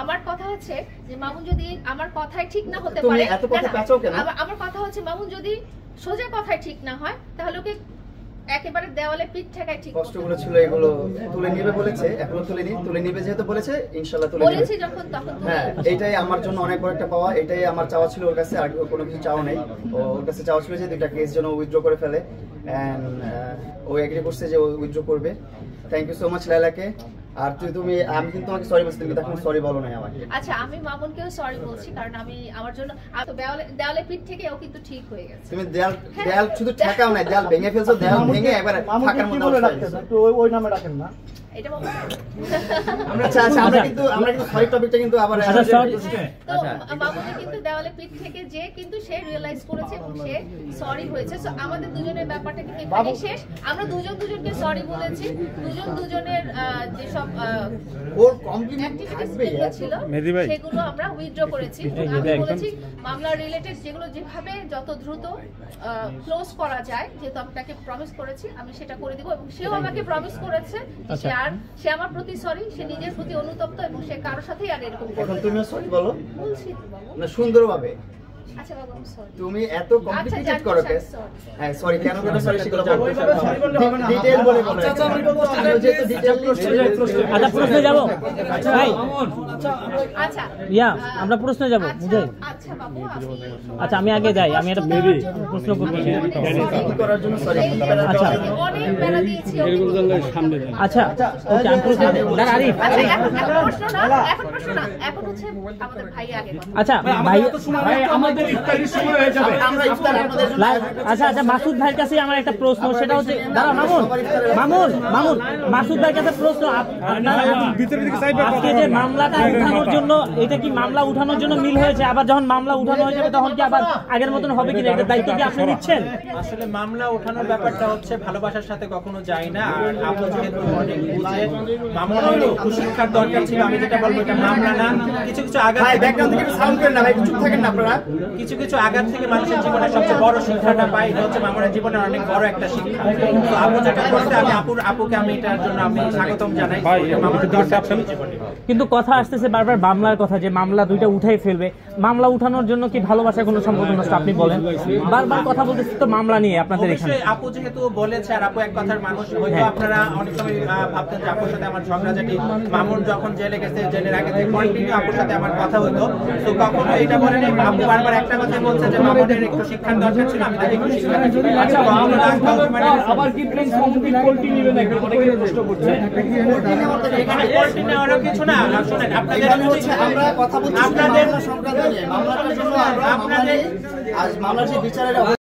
আমার কথা হচ্ছে যে মামুন যদি আমার কথাই ঠিক না হতে পারে, আমার কথা হচ্ছে মামুন যদি সোজা কথাই ঠিক না হয় তাহলে ওকে একেবারে দেওয়ালে পিঠ ঠেকায় ঠিক কষ্টগুলো ছিল এগুলো তুলে নিবে বলেছে, এখনো তুলে নিবে যেহেতু বলেছে, ইনশাআল্লাহ তুলে নিবে বলেছি যখন তখন। হ্যাঁ, এটাই আমার জন্য অনেক বড় একটা পাওয়া, এটাই আমার চাওয়া ছিল ওর কাছে, আর কোনো কিছু চাওয়া নেই। ওর কাছে চাওয়া ছিল যে দুইটা কেস যেন উইথড্র করে ফেলে, এন্ড ও এগ্রি করছে যে ও উইথড্র করবে। থ্যাংক ইউ সো মাচ লাইলাকে। আর তুমি আমি কিন্তু তোমাকে সরি বলছি, তুমি তখন সরি বলো নাই আমাকে। আচ্ছা, আমি মামুনকেও সরি বলছি, কারণ আমি আমার জন্য দেওয়ালে পিঠ থেকে ও কিন্তু ঠিক হয়ে গেছে। তুমি দেয়াল শুধু ঠেকাও না, দেয়াল ভেঙে ফেলছো, দেয়াল ভেঙে একবারে ফাঁকার মধ্যে রাখতেছো। তো ওই নামে রাখেন না এটা আমরা কিন্তু সরি টপিকটা কিন্তু আবার মামুনের কিন্তু দেওয়ালে পিঠ থেকে যে কিন্তু সে রিয়েলাইজ করেছে এবং সে সরি হয়েছে। সো আমাদের দুজনের ব্যাপারটা কিন্তু এখানেই শেষ। আমরা দুজনকে সরি বলেছি, দুজনের যেসব ওর কমপ্লিমেন্ট ছিল সেগুলো আমরা উইথড্র করেছি। আমি বলেছি মামলা রিলেটেড যেগুলো যেভাবে যত দ্রুত ক্লোজ করা যায়, যেহেতু আমি তাকে প্রমিস করেছি আমি সেটা করে দিব, এবং সেও আমাকে প্রমিস করেছে সে আমার প্রতি সরি, সে নিজের প্রতি অনুতপ্ত এবং সে কারোর সাথেই আর এরকম করবে না। তুমি সরি বলো বলছি না সুন্দরভাবে। আচ্ছা বাবা, আমি সরি। তুমি এত কমপ্লিকেটেড করো কেস। হ্যাঁ সরি, কেন সরি সেগুলো বলবো, ডিটেইল বলে বলো। আচ্ছা আমি যেহেতু ডিটেইল প্রশ্নে যাব ভাই। আচ্ছা আমরা প্রশ্নে যাব বুঝাই। আচ্ছা বাবু, আচ্ছা আমি আগে যাই, আমি একটা প্রশ্ন করব করার জন্য সরি। আচ্ছা অনেক বেলা দিয়েছি সামনে। আচ্ছা ওকে, আমি প্রশ্ন দাঁড়া আরিফ এখন হচ্ছে আমাদের ভাই আগে কথা। আচ্ছা ভাই আমাদের ইফতারির সময় হয়ে যাবে, আমরা ইফতার আপনাদের জন্য। আচ্ছা মাসুদ ভাইয়ের কাছে আমার একটা প্রশ্ন, সেটা হচ্ছে দাঁড়া মামুন মাসুদ ভাইয়ের কাছে প্রশ্ন, আজকে যে মামলাটা উঠানোর জন্য, এটা কি মামলা উঠানোর জন্য মিল হয়েছে? আবার যখন মামলা উঠানো হয়ে যাবে তখন কি আবার আগের মতন হবে কিনা, এটা দায়িত্ব কি আপনি নিচ্ছেন? আসলে মামলা ওঠানোর ব্যাপারটা হচ্ছে ভালোবাসার সাথে কখনো যায় না। আর আপু যেহেতু অনেক বুঝে মামলা একটু শিক্ষার দরকার ছিল, আমি যেটা বলবো এটা মামলা না, কিছু আঘাত কিছু আঘাত থেকে মানুষের জীবনের সবচেয়ে বড় শিক্ষাটা পাই, এটা হচ্ছে মামলার জীবনের অনেক বড় একটা শিক্ষা। তো আপু যেটা করতে আমি আপুকে আমি এটার জন্য আমি স্বাগতম জানাই। কিন্তু কথা আসতেছে বারবার মামলার কথা, যে মামলা দুইটা উঠাই ফেলবে। মামলা উঠানোর জন্য কি ভালোবাসার কোনো সম্পর্ক নষ্ট? আপনি বলেন, বারবার কথা বলতেছি তো মামলা নিয়ে আপনাদের এখানে। আপু যেহেতু বলেছে, আর আপু এক কথার মানুষ, হয়তো আপনারা অনেক সময় ভাবতেন যে আপুর সাথে আমার ঝগড়াঝাটি, মামুন যখন জেলে গেছে জেলের আগে থেকে কন্টিনিউ আপুর সাথে আমার কথা হতো, তো কখনো এটা বলেনি। আপু বারবার একটা কথা বলছে যে মামুনের একটু শিক্ষার দরকার ছিল, আমি তাকে একটু শিক্ষা দিচ্ছি। আচ্ছা আবার কি প্লেন কমপ্লিট কোয়ালিটি নেবেন, একবার অনেকে প্রশ্ন করছে এখানে কোয়ালিটি নেওয়ার কিছু না। শুনেন, আপনাদের আমরা কথা বলছি আপনাদের সংক্রান্ত নিয়ে, মামলাটার জন্য আপনাদের আজ মামলার যে বিচারের